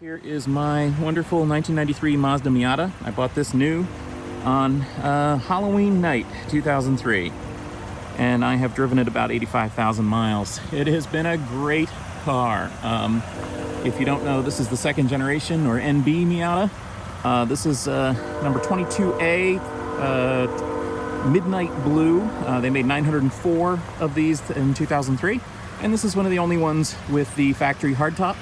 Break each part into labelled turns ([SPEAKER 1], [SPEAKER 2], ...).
[SPEAKER 1] Here is my wonderful 1993 Mazda Miata. I bought this new on Halloween night, 2003. And I have driven it about 85,000 miles. It has been a great car. If you don't know, this is the second generation, or NB Miata. This is number 22A, Midnight Blue. They made 904 of these in 2003. And this is one of the only ones with the factory hardtop.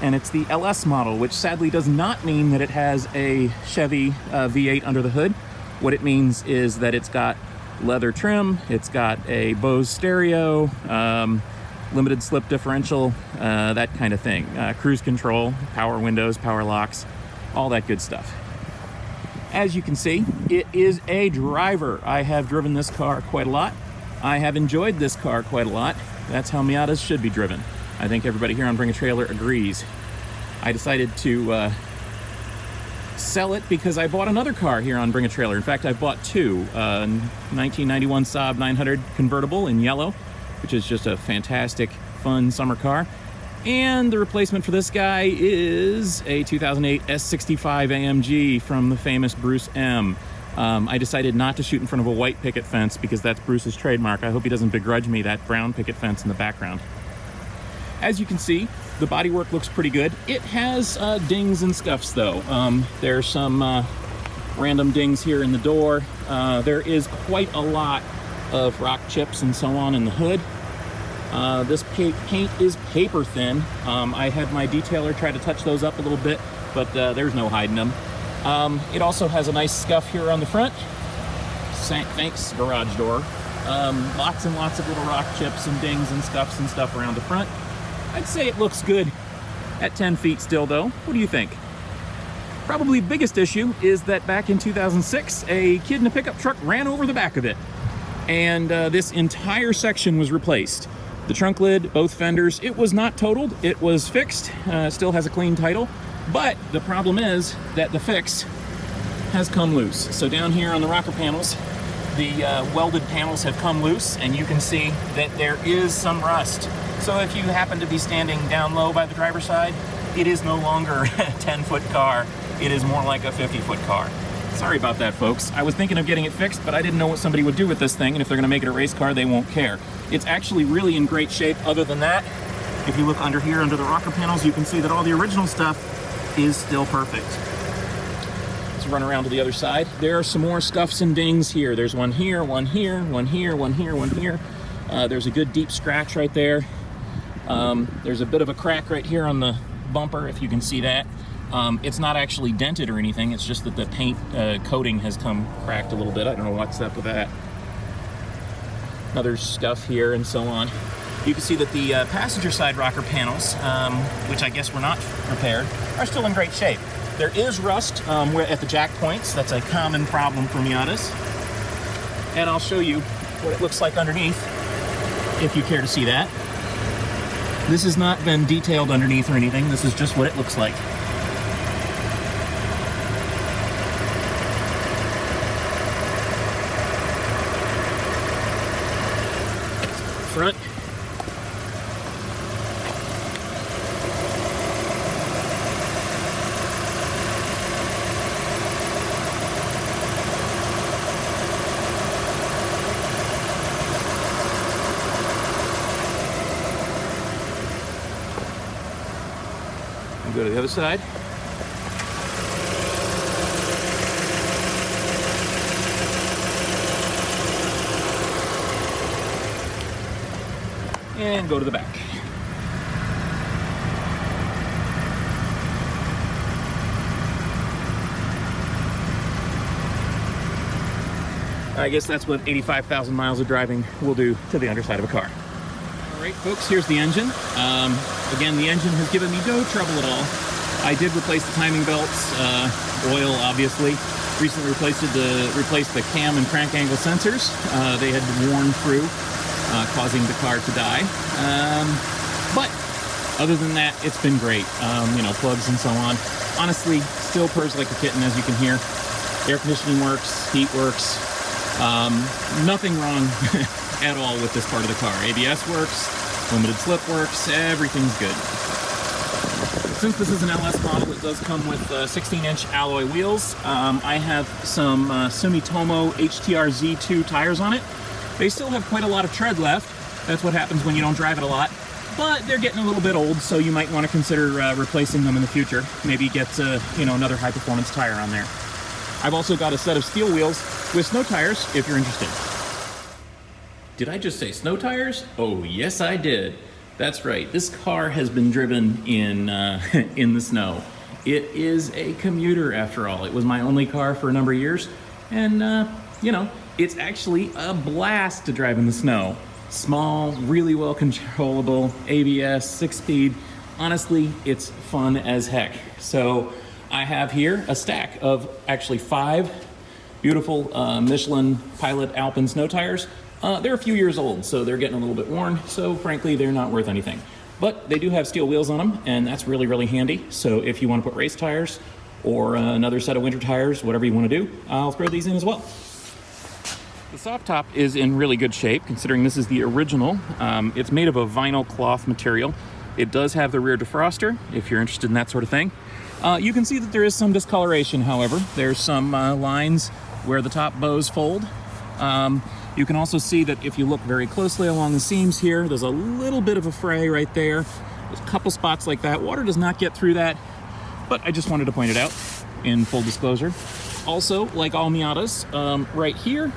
[SPEAKER 1] And it's the LS model, which sadly does not mean that it has a Chevy V8 under the hood. What it means is that it's got leather trim, it's got a Bose stereo, limited slip differential, that kind of thing. Cruise control, power windows, power locks, all that good stuff. As you can see, it is a driver. I have driven this car quite a lot. I have enjoyed this car quite a lot. That's how Miatas should be driven. I think everybody here on Bring a Trailer agrees. I decided to sell it because I bought another car here on Bring a Trailer. In fact, I bought two. 1991 Saab 900 convertible in yellow, which is just a fantastic, fun summer car. And the replacement for this guy is a 2008 S65 AMG from the famous Bruce M. I decided not to shoot in front of a white picket fence because that's Bruce's trademark. I hope he doesn't begrudge me that brown picket fence in the background. As you can see, the bodywork looks pretty good. It has dings and scuffs though. There's some random dings here in the door. There is quite a lot of rock chips and so on in the hood. This paint is paper thin. I had my detailer try to touch those up a little bit, but there's no hiding them. It also has a nice scuff here on the front. Thanks, garage door. Lots and lots of little rock chips and dings and scuffs and stuff around the front. I'd say it looks good at 10 feet still though. What do you think? Probably biggest issue is that back in 2006, a kid in a pickup truck ran over the back of it. And this entire section was replaced. The trunk lid, both fenders, it was not totaled, it was fixed, still has a clean title. But the problem is that the fix has come loose. So down here on the rocker panels, the welded panels have come loose, and you can see that there is some rust. So if you happen to be standing down low by the driver's side, it is no longer a 10-foot car. It is more like a 50-foot car. Sorry about that, folks. I was thinking of getting it fixed, but I didn't know what somebody would do with this thing, and if they're gonna make it a race car, they won't care. It's actually really in great shape other than that. If you look under here, under the rocker panels, you can see that all the original stuff is still perfect. Let's run around to the other side. There are some more scuffs and dings here. There's one here, one here, one here, one here, one here. There's a good deep scratch right there. There's a bit of a crack right here on the bumper, if you can see that. It's not actually dented or anything, it's just that the paint coating has come cracked a little bit. I don't know what's up with that. Another scuff here and so on. You can see that the passenger side rocker panels, which I guess were not repaired, are still in great shape. There is rust at the jack points. That's a common problem for Miatas. And I'll show you what it looks like underneath, if you care to see that. This has not been detailed underneath or anything. This is just what it looks like. Front. Go to the other side. And go to the back. I guess that's what 85,000 miles of driving will do to the underside of a car. All right, folks, here's the engine. Again, the engine has given me no trouble at all. I did replace the timing belts, oil, obviously. Recently replaced the cam and crank angle sensors. They had worn through, causing the car to die. But other than that, it's been great. You know, plugs and so on. Honestly, still purrs like a kitten, as you can hear. Air conditioning works, heat works. Nothing wrong at all with this part of the car. ABS works, limited slip works, everything's good. Since this is an LS model, it does come with 16-inch alloy wheels. I have some Sumitomo HTR Z2 tires on it. They still have quite a lot of tread left. That's what happens when you don't drive it a lot. But they're getting a little bit old, so you might want to consider replacing them in the future. Maybe get another high-performance tire on there. I've also got a set of steel wheels with snow tires if you're interested. Did I just say snow tires? Oh, yes, I did. That's right. This car has been driven in in the snow. It is a commuter, after all. It was my only car for a number of years, and it's actually a blast to drive in the snow. Small, really well controllable, ABS, 6-speed. Honestly, it's fun as heck. So I have here a stack of actually 5 beautiful Michelin Pilot Alpine snow tires. They're a few years old, so they're getting a little bit worn, so frankly, they're not worth anything. But they do have steel wheels on them, and that's really, really handy. So if you want to put race tires or another set of winter tires, whatever you want to do, I'll throw these in as well. The soft top is in really good shape, considering this is the original. It's made of a vinyl cloth material. It does have the rear defroster, if you're interested in that sort of thing. You can see that there is some discoloration, however. There's some lines where the top bows fold. You can also see that if you look very closely along the seams here, there's a little bit of a fray right there. There's a couple spots like that. Water does not get through that, but I just wanted to point it out in full disclosure. Also, like all Miatas, right here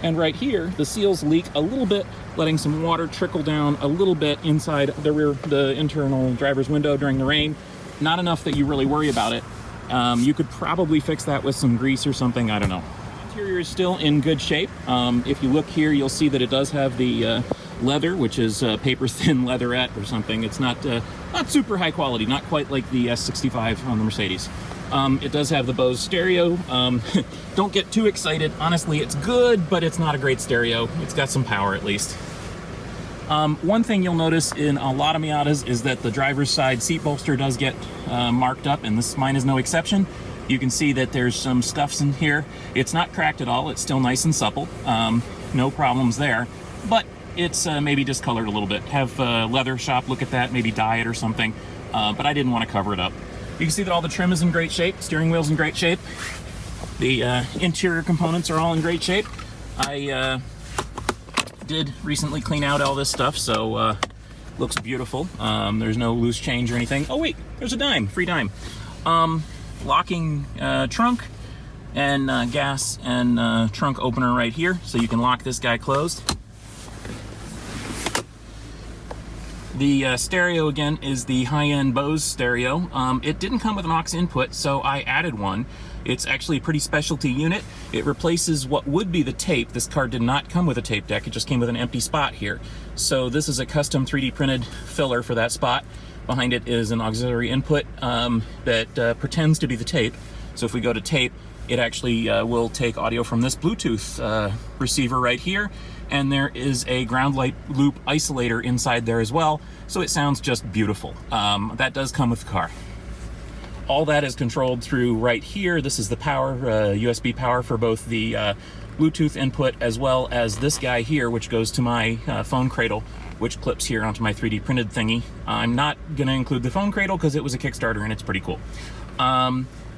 [SPEAKER 1] and right here, the seals leak a little bit, letting some water trickle down a little bit inside the internal driver's window during the rain. Not enough that you really worry about it. You could probably fix that with some grease or something, I don't know. The interior is still in good shape. If you look here, you'll see that it does have the leather, which is paper-thin leatherette or something. It's not super high quality, not quite like the S65 on the Mercedes. It does have the Bose stereo. Don't get too excited. Honestly, it's good, but it's not a great stereo. It's got some power at least. One thing you'll notice in a lot of Miatas is that the driver's side seat bolster does get marked up, and mine is no exception. You can see that there's some scuffs in here. It's not cracked at all. It's still nice and supple. No problems there, but it's maybe discolored a little bit. Have a leather shop look at that, maybe dye it or something, but I didn't want to cover it up. You can see that all the trim is in great shape. Steering wheel's in great shape. The interior components are all in great shape. I did recently clean out all this stuff, so looks beautiful. There's no loose change or anything. Oh wait, there's a dime, free dime. Locking trunk and gas and trunk opener right here, so you can lock this guy closed. The stereo, again, is the high-end Bose stereo. It didn't come with an aux input, so I added one. It's actually a pretty specialty unit. It replaces what would be the tape. This car did not come with a tape deck. It just came with an empty spot here. So this is a custom 3D printed filler for that spot. Behind it is an auxiliary input that pretends to be the tape. So if we go to tape, it actually will take audio from this Bluetooth receiver right here. And there is a ground light loop isolator inside there as well, so it sounds just beautiful. That does come with the car. All that is controlled through right here. This is the power, USB power for both the Bluetooth input as well as this guy here, which goes to my phone cradle, which clips here onto my 3D printed thingy. I'm not going to include the phone cradle because it was a Kickstarter and it's pretty cool.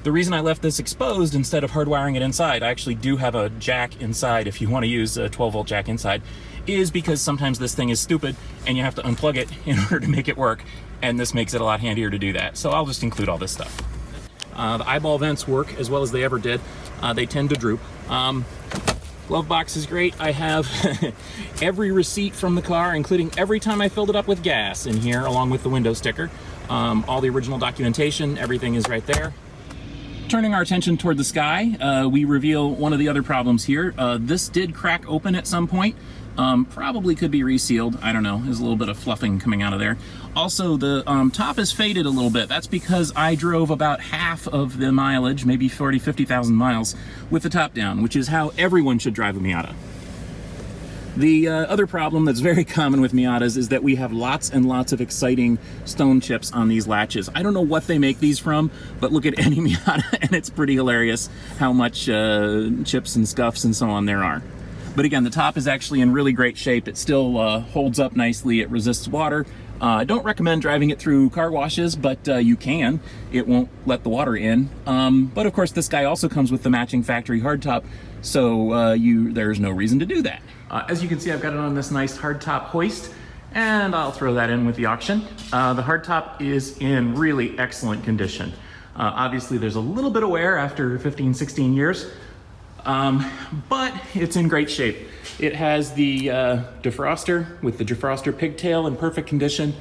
[SPEAKER 1] The reason I left this exposed instead of hardwiring it inside, I actually do have a jack inside if you want to use a 12-volt jack inside, is because sometimes this thing is stupid and you have to unplug it in order to make it work, and this makes it a lot handier to do that. So I'll just include all this stuff. The eyeball vents work as well as they ever did. They tend to droop. Glove box is great. I have every receipt from the car, including every time I filled it up with gas in here, along with the window sticker. All the original documentation, everything is right there. Turning our attention toward the sky, we reveal one of the other problems here. This did crack open at some point. Probably could be resealed. I don't know. There's a little bit of fluffing coming out of there. Also, the top is faded a little bit. That's because I drove about half of the mileage, maybe 40, 50,000 miles, with the top down, which is how everyone should drive a Miata. The other problem that's very common with Miatas is that we have lots and lots of exciting stone chips on these latches. I don't know what they make these from, but look at any Miata and it's pretty hilarious how much chips and scuffs and so on there are. But again, the top is actually in really great shape. It still holds up nicely. It resists water. I don't recommend driving it through car washes, but you can. It won't let the water in. But of course, this guy also comes with the matching factory hardtop, so there's no reason to do that. As you can see, I've got it on this nice hardtop hoist, and I'll throw that in with the auction. The hardtop is in really excellent condition. Obviously, there's a little bit of wear after 15, 16 years, but it's in great shape. It has the defroster with the defroster pigtail in perfect condition.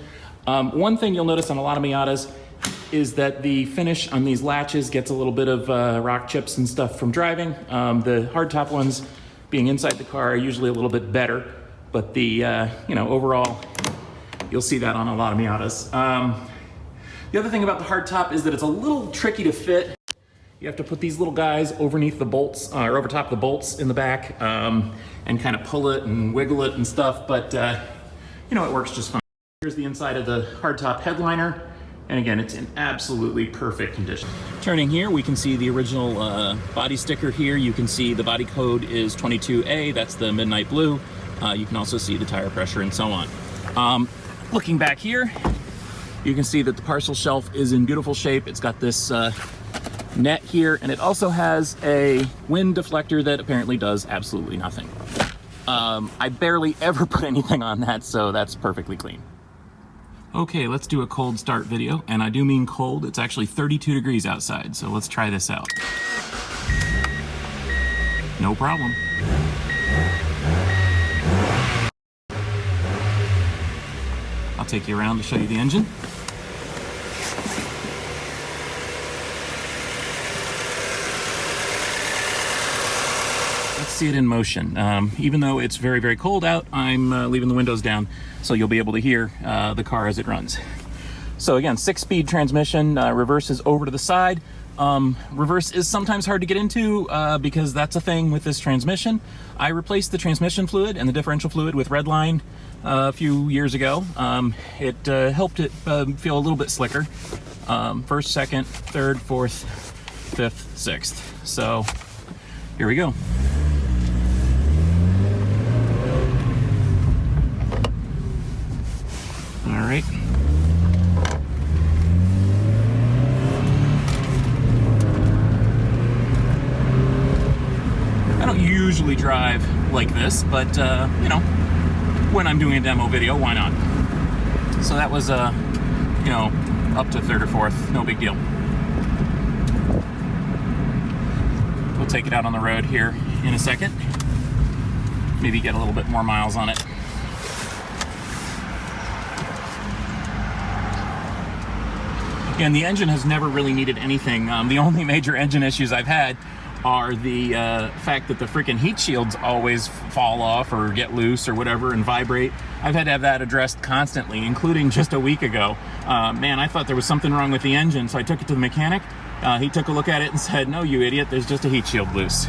[SPEAKER 1] One thing you'll notice on a lot of Miatas is that the finish on these latches gets a little bit of rock chips and stuff from driving. The hardtop ones, being inside the car, are usually a little bit better, but the overall, you'll see that on a lot of Miatas. The other thing about the hardtop is that it's a little tricky to fit. You have to put these little guys overneath the bolts, or over top the bolts in the back, and kind of pull it and wiggle it and stuff, but it works just fine. Here's the inside of the hardtop headliner, and again, it's in absolutely perfect condition. Turning here, we can see the original body sticker here. You can see the body code is 22A, that's the midnight blue. You can also see the tire pressure and so on. Looking back here, you can see that the parcel shelf is in beautiful shape. It's got this net here, and it also has a wind deflector that apparently does absolutely nothing. I barely ever put anything on that, so that's perfectly clean. Okay, let's do a cold start video, and I do mean cold. It's actually 32 degrees outside, so let's try this out. No problem. I'll take you around to show you the engine. See it in motion. Even though it's very, very cold out, I'm leaving the windows down so you'll be able to hear the car as it runs. So again, 6-speed transmission, reverse is over to the side. Reverse is sometimes hard to get into because that's a thing with this transmission. I replaced the transmission fluid and the differential fluid with Redline a few years ago. It helped it feel a little bit slicker. First, second, third, fourth, fifth, sixth. So here we go. All right. I don't usually drive like this, but when I'm doing a demo video, why not? So that was up to third or fourth, no big deal. We'll take it out on the road here in a second. Maybe get a little bit more miles on it. Again, the engine has never really needed anything. The only major engine issues I've had are the fact that the freaking heat shields always fall off or get loose or whatever and vibrate. I've had to have that addressed constantly, including just a week ago. Man, I thought there was something wrong with the engine, so I took it to the mechanic. He took a look at it and said, "No, you idiot, there's just a heat shield loose."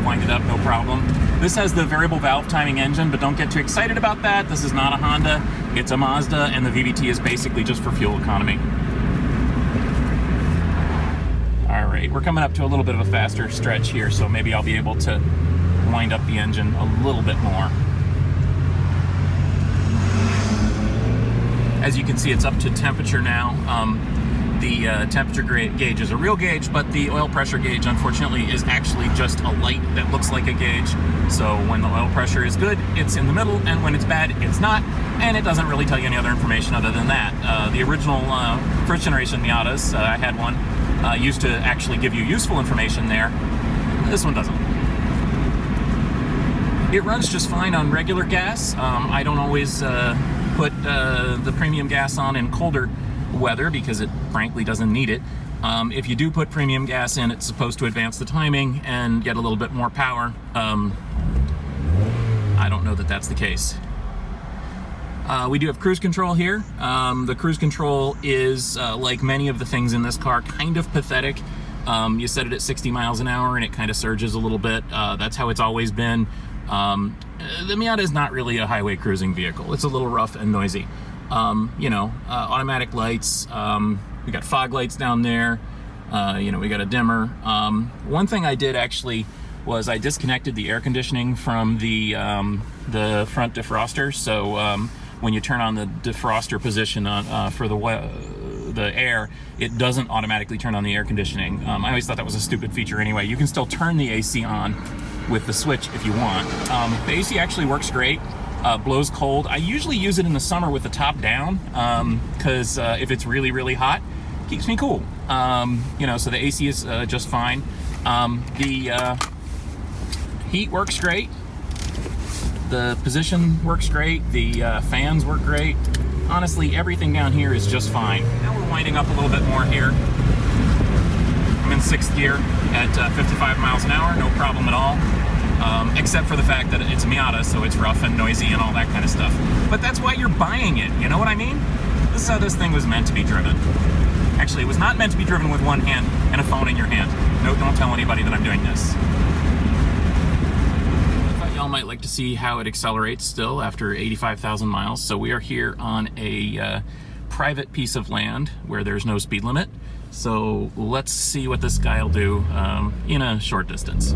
[SPEAKER 1] Wind it up, no problem. This has the variable valve timing engine, but don't get too excited about that. This is not a Honda, it's a Mazda, and the VVT is basically just for fuel economy. All right, we're coming up to a little bit of a faster stretch here, so maybe I'll be able to wind up the engine a little bit more. As you can see, it's up to temperature now. The temperature gauge is a real gauge, but the oil pressure gauge, unfortunately, is actually just a light that looks like a gauge. So when the oil pressure is good, it's in the middle, and when it's bad, it's not, and it doesn't really tell you any other information other than that. The original first generation Miatas, I had one, used to actually give you useful information there. This one doesn't. It runs just fine on regular gas. I don't always put the premium gas on in colder weather because it frankly doesn't need it. If you do put premium gas in, it's supposed to advance the timing and get a little bit more power. I don't know that that's the case. We do have cruise control here. The cruise control is, like many of the things in this car, kind of pathetic. You set it at 60 miles an hour and it kind of surges a little bit. That's how it's always been. The Miata is not really a highway cruising vehicle. It's a little rough and noisy. Automatic lights. We got fog lights down there. You know, we got a dimmer. One thing I did actually was I disconnected the air conditioning from the front defroster. So when you turn on the defroster position on, for the air, it doesn't automatically turn on the air conditioning. I always thought that was a stupid feature anyway. You can still turn the AC on with the switch if you want. The AC actually works great. Blows cold. I usually use it in the summer with the top down because if it's really, really hot, it keeps me cool. You know, so the AC is just fine. The heat works great. The position works great. The fans work great. Honestly, everything down here is just fine. Now we're winding up a little bit more here. I'm in 6th gear at 55 miles an hour, no problem at all. Except for the fact that it's a Miata, so it's rough and noisy and all that kind of stuff. But that's why you're buying it, you know what I mean? This is how this thing was meant to be driven. Actually, it was not meant to be driven with one hand and a phone in your hand. No, don't tell anybody that I'm doing this. Y'all might like to see how it accelerates still after 85,000 miles. So we are here on a private piece of land where there's no speed limit. So let's see what this guy will do in a short distance.